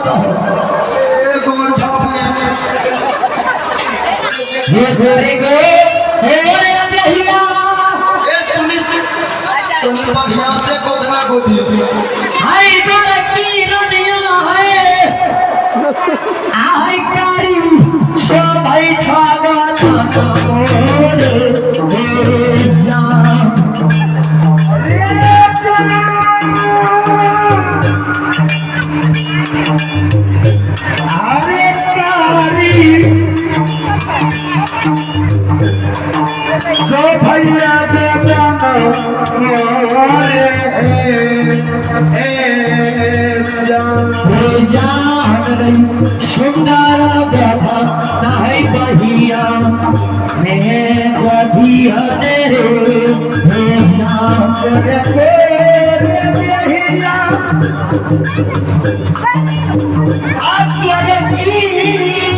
ये घोड़े को रे अबहिया ए तुनी बढ़िया से कोदना गोदी हाय की दुनिया है हाय कारी सो भाई छागा सुंदर गधा नहीं बहिया मैं बधिया तेरे शाम रे बहिया आज लगती है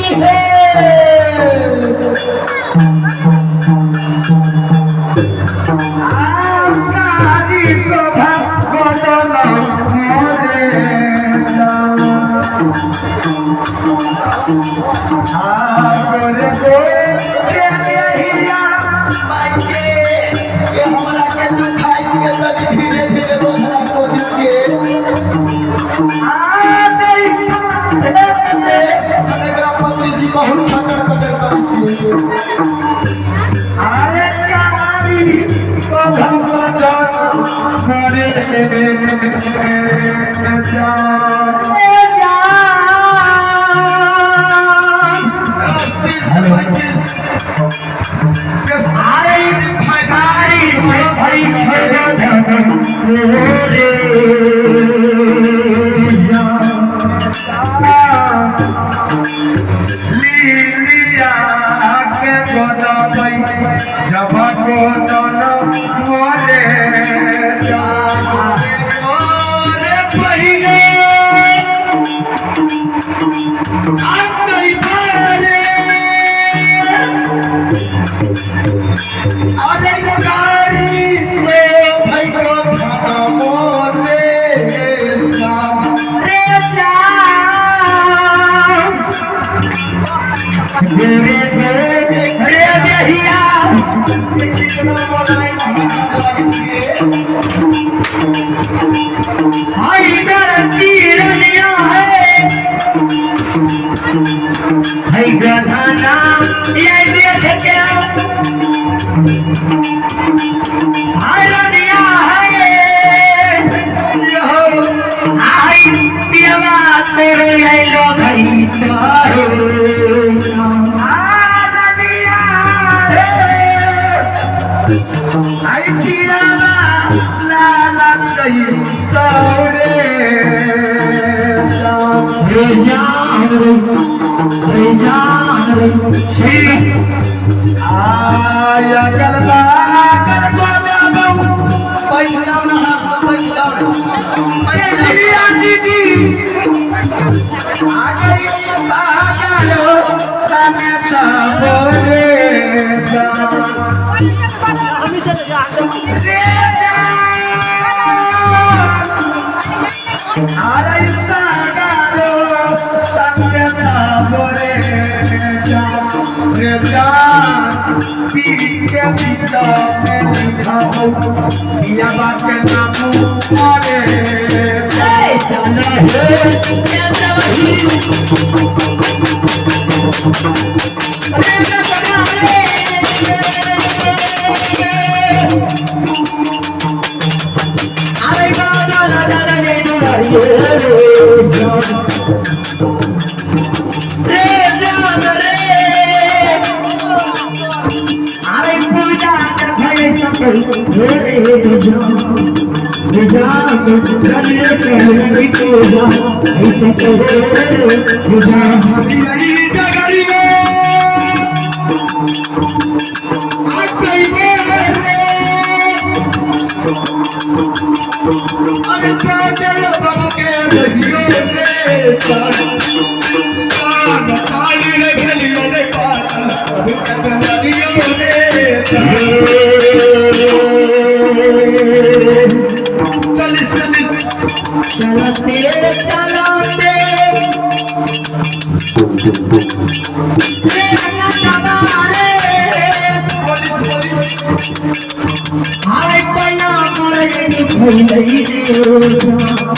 चलते चलते भूलई रे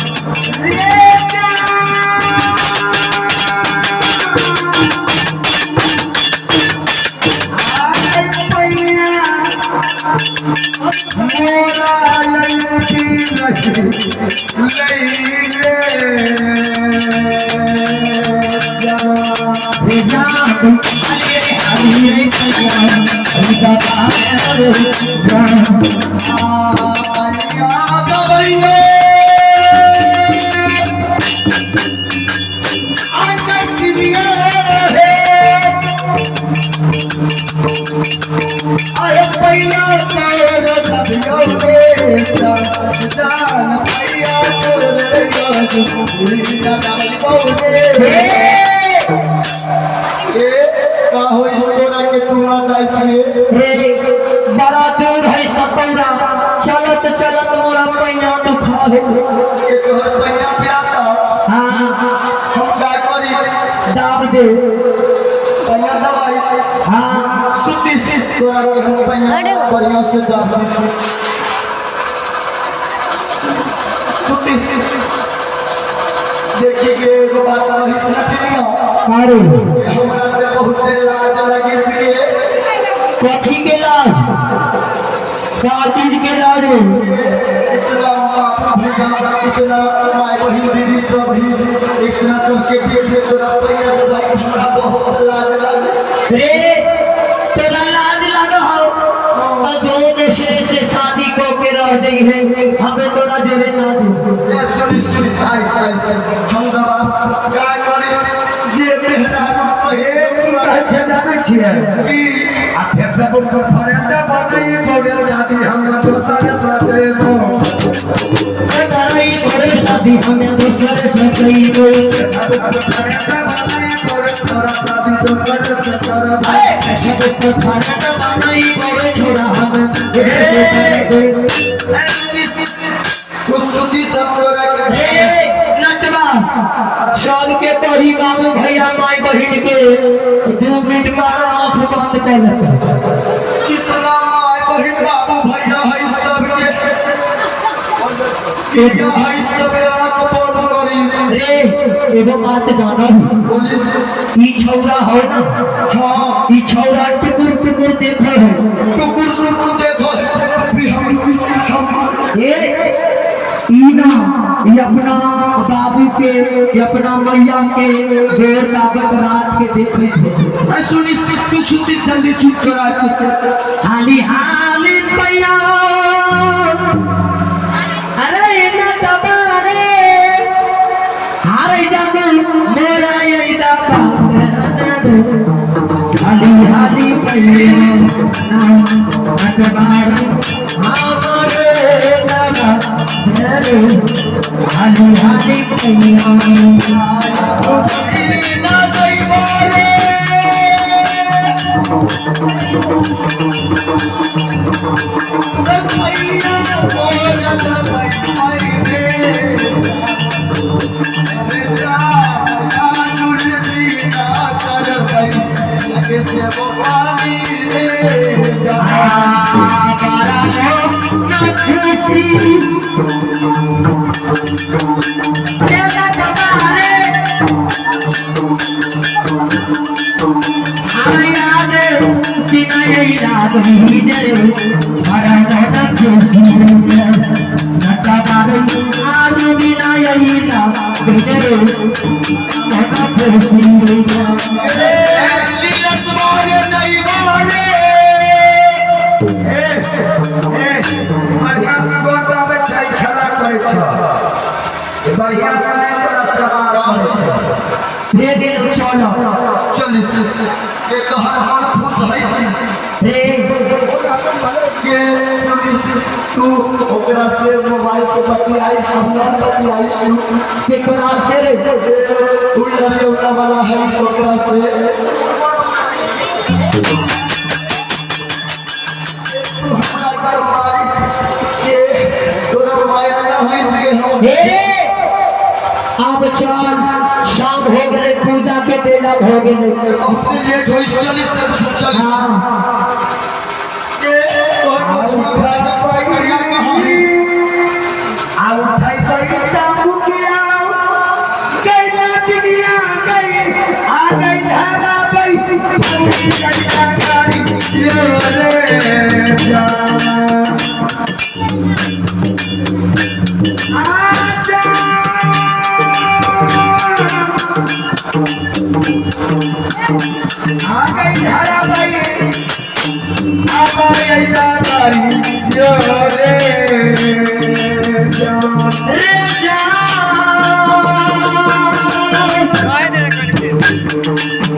बड़ा दूर है सपना चलत चलत मोरा पैया दुखावे दाब दे बढ़िया से देखिए एगो बात रही सुनती हमरा से बहुत लाज लगी सी कथी के लाज क्या चीज के लाज इतना बाप भैया इतना माय बहन दीदी सब ही इतना सबके पीछे तोरा पैया हमरा बहुत लाज लगी रे तेरा लाज लगा हो जो देशे से शादी को के रह गई है हमें तोरा जोरे ना दे सुनी हम दवा गाय करी जे मेहरा कहे तू कहे जाने छिए कि आ फिर से बोल कर फरेंदा बताई बोल जाती हम तो सारे साथे तो नहीं बड़े शादी हमें दूसरे से कही गो फरेंदा बताई बोल सारा शादी तो कर ऐसे तो खाना बनाई बड़े छोड़ा हम कुछ सुधी सब लोग नटवा साल के पढ़ी बाबू भैया माई बहिन के 2 मिनट में आँख बंद कर कितना माय बहिन बाबू भैया है सबके है सब आंख बंद करी रे एगो बात जानो ई छौरा हो ना हाँ ई छौरा टुकुर टुकुर देखो है टुकुर टुकुर देखो भी हम ई ना ये अपना बाबू के ये अपना मैया के देर लागत रात के देखे थे सुनी तू सुनती जल्दी सुन चुरा हाली हाली मैया अरे ना दबारे हारे जानू मेरा ये दाबा हाली हाली मैया ना दबारे हमारे दाबा हाली हाली मैया ना दबारे बढ़िया दे दे चलो चल ये तो हर खुश है के तू ओकरा से मोबाइल पे बतियाई हमरा बतियाई केकरा से रे उल्टा से उल्टा वाला है ओकरा से अब चल शाम हो गए पूजा के बेला हो गए अपने लिए जो चली से चल ऐसा करी जो रे जो रे